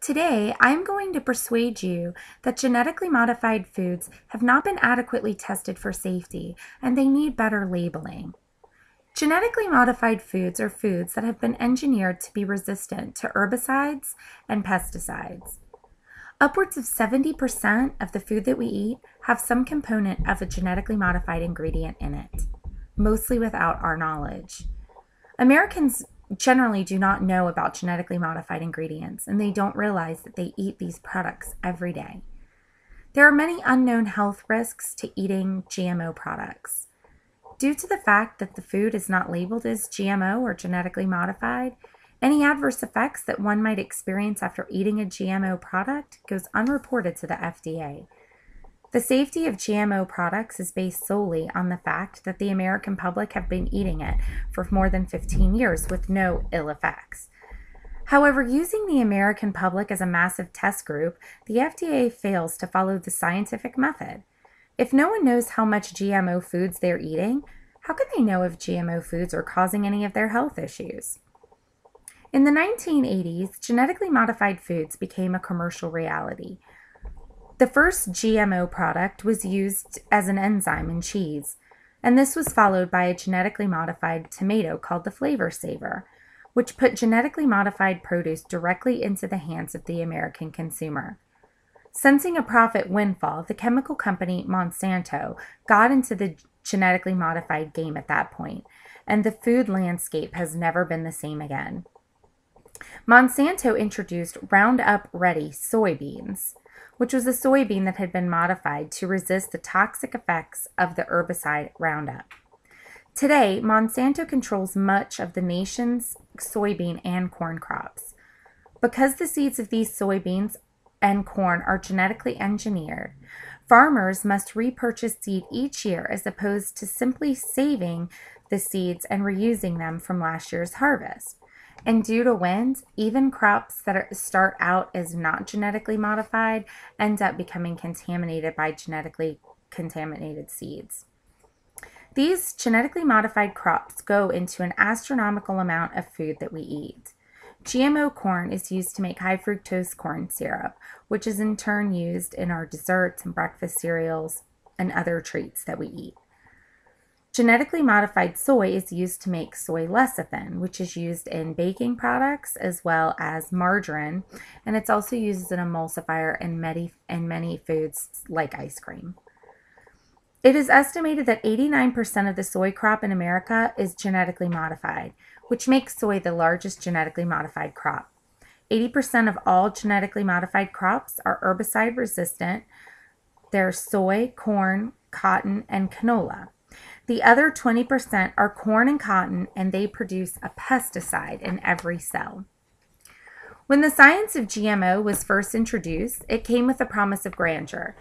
Today, I am going to persuade you that genetically modified foods have not been adequately tested for safety and they need better labeling. Genetically modified foods are foods that have been engineered to be resistant to herbicides and pesticides. Upwards of 70% of the food that we eat have some component of a genetically modified ingredient in it, mostly without our knowledge. Americans generally do not know about genetically modified ingredients, and they don't realize that they eat these products every day. There are many unknown health risks to eating GMO products. Due to the fact that the food is not labeled as GMO or genetically modified, any adverse effects that one might experience after eating a GMO product goes unreported to the FDA. The safety of GMO products is based solely on the fact that the American public have been eating it for more than 15 years with no ill effects. However, using the American public as a massive test group, the FDA fails to follow the scientific method. If no one knows how much GMO foods they're eating, how can they know if GMO foods are causing any of their health issues? In the 1980s, genetically modified foods became a commercial reality. The first GMO product was used as an enzyme in cheese, and this was followed by a genetically modified tomato called the Flavor Saver, which put genetically modified produce directly into the hands of the American consumer. Sensing a profit windfall, the chemical company Monsanto got into the genetically modified game at that point, and the food landscape has never been the same again. Monsanto introduced Roundup Ready soybeans, which was a soybean that had been modified to resist the toxic effects of the herbicide Roundup. Today, Monsanto controls much of the nation's soybean and corn crops. Because the seeds of these soybeans and corn are genetically engineered, farmers must repurchase seed each year as opposed to simply saving the seeds and reusing them from last year's harvest. And due to wind, even crops that start out as not genetically modified end up becoming contaminated by genetically contaminated seeds. These genetically modified crops go into an astronomical amount of food that we eat. GMO corn is used to make high fructose corn syrup, which is in turn used in our desserts and breakfast cereals and other treats that we eat. Genetically modified soy is used to make soy lecithin, which is used in baking products as well as margarine, and it's also used as an emulsifier in many foods like ice cream. It is estimated that 89% of the soy crop in America is genetically modified, which makes soy the largest genetically modified crop. 80% of all genetically modified crops are herbicide resistant. They're soy, corn, cotton, and canola. The other 20% are corn and cotton, and they produce a pesticide in every cell. When the science of GMO was first introduced, it came with a promise of grandeur.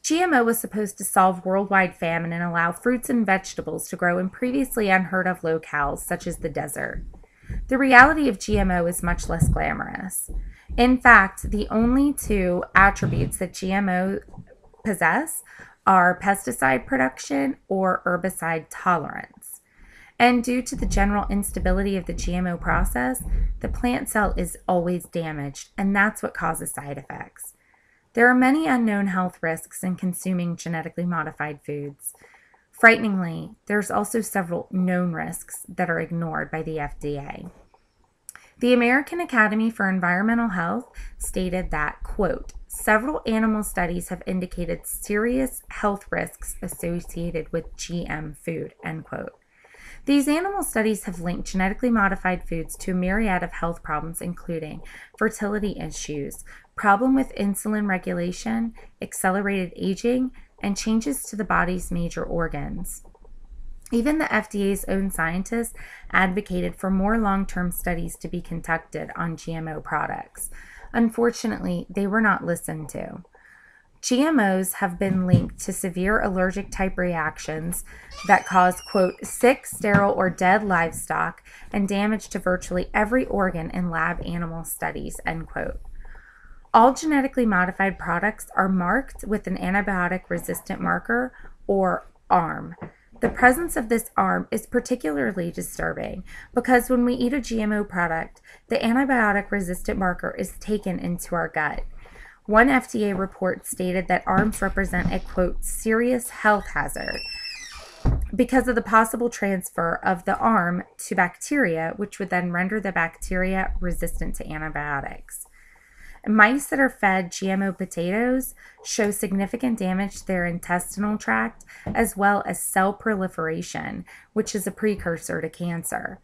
GMO was supposed to solve worldwide famine and allow fruits and vegetables to grow in previously unheard of locales, such as the desert. The reality of GMO is much less glamorous. In fact, the only two attributes that GMO possess are pesticide production or herbicide tolerance. And due to the general instability of the GMO process, the plant cell is always damaged, and that's what causes side effects. There are many unknown health risks in consuming genetically modified foods. Frighteningly, there's also several known risks that are ignored by the FDA. The American Academy for Environmental Health stated that, quote, several animal studies have indicated serious health risks associated with GM food, end quote. These animal studies have linked genetically modified foods to a myriad of health problems, including fertility issues, problem with insulin regulation, accelerated aging, and changes to the body's major organs. Even the FDA's own scientists advocated for more long-term studies to be conducted on GMO products. Unfortunately, they were not listened to. GMOs have been linked to severe allergic type reactions that cause, quote, sick, sterile, or dead livestock and damage to virtually every organ in lab animal studies, end quote. All genetically modified products are marked with an antibiotic resistant marker, or ARM. The presence of this arm is particularly disturbing because when we eat a GMO product, the antibiotic resistant marker is taken into our gut. One FDA report stated that arms represent a, quote, serious health hazard because of the possible transfer of the arm to bacteria, which would then render the bacteria resistant to antibiotics. Mice that are fed GMO potatoes show significant damage to their intestinal tract, as well as cell proliferation, which is a precursor to cancer.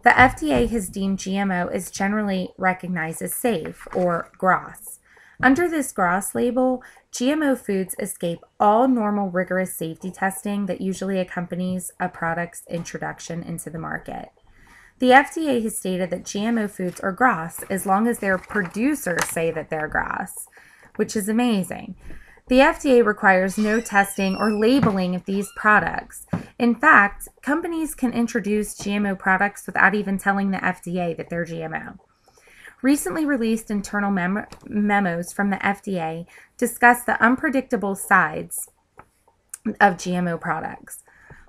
The FDA has deemed GMO as generally recognized as safe, or GRAS. Under this GRAS label, GMO foods escape all normal rigorous safety testing that usually accompanies a product's introduction into the market. The FDA has stated that GMO foods are GRAS as long as their producers say that they're GRAS, which is amazing. The FDA requires no testing or labeling of these products. In fact, companies can introduce GMO products without even telling the FDA that they're GMO. Recently released internal memos from the FDA discuss the unpredictable sides of GMO products.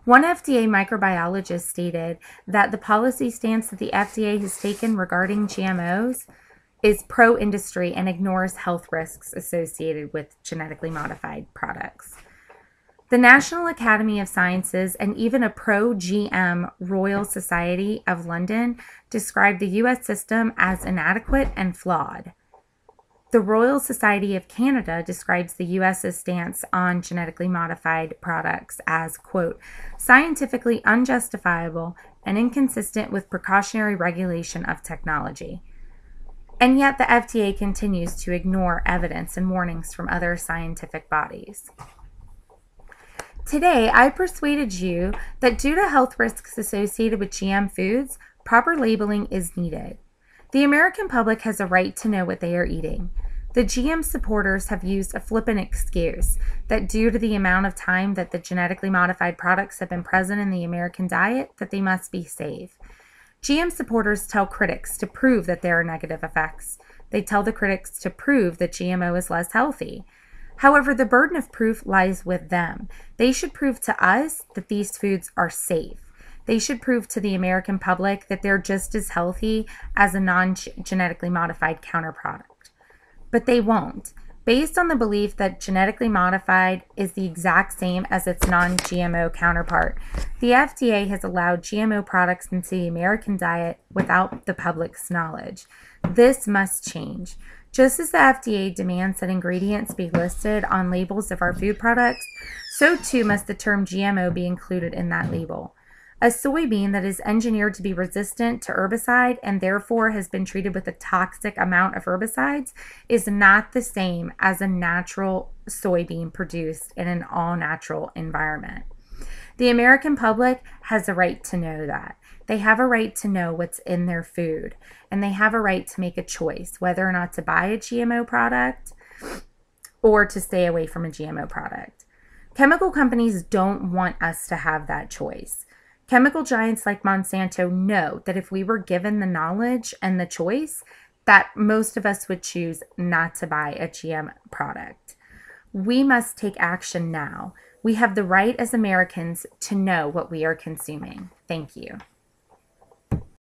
One FDA microbiologist stated that the policy stance that the FDA has taken regarding GMOs is pro-industry and ignores health risks associated with genetically modified products. The National Academy of Sciences and even a pro-GM Royal Society of London described the U.S. system as inadequate and flawed. The Royal Society of Canada describes the U.S.'s stance on genetically modified products as, quote, scientifically unjustifiable and inconsistent with precautionary regulation of technology. And yet the FDA continues to ignore evidence and warnings from other scientific bodies. Today, I persuaded you that due to health risks associated with GM foods, proper labeling is needed. The American public has a right to know what they are eating. The GM supporters have used a flippant excuse that due to the amount of time that the genetically modified products have been present in the American diet, that they must be safe. GM supporters tell critics to prove that there are negative effects. They tell the critics to prove that GMO is less healthy. However, the burden of proof lies with them. They should prove to us that these foods are safe. They should prove to the American public that they're just as healthy as a non-genetically modified counterproduct. But they won't. Based on the belief that genetically modified is the exact same as its non-GMO counterpart, the FDA has allowed GMO products into the American diet without the public's knowledge. This must change. Just as the FDA demands that ingredients be listed on labels of our food products, so too must the term GMO be included in that label. A soybean that is engineered to be resistant to herbicide and therefore has been treated with a toxic amount of herbicides is not the same as a natural soybean produced in an all-natural environment. The American public has a right to know that. They have a right to know what's in their food, and they have a right to make a choice whether or not to buy a GMO product or to stay away from a GMO product. Chemical companies don't want us to have that choice. Chemical giants like Monsanto know that if we were given the knowledge and the choice, that most of us would choose not to buy a GM product. We must take action now. We have the right as Americans to know what we are consuming. Thank you.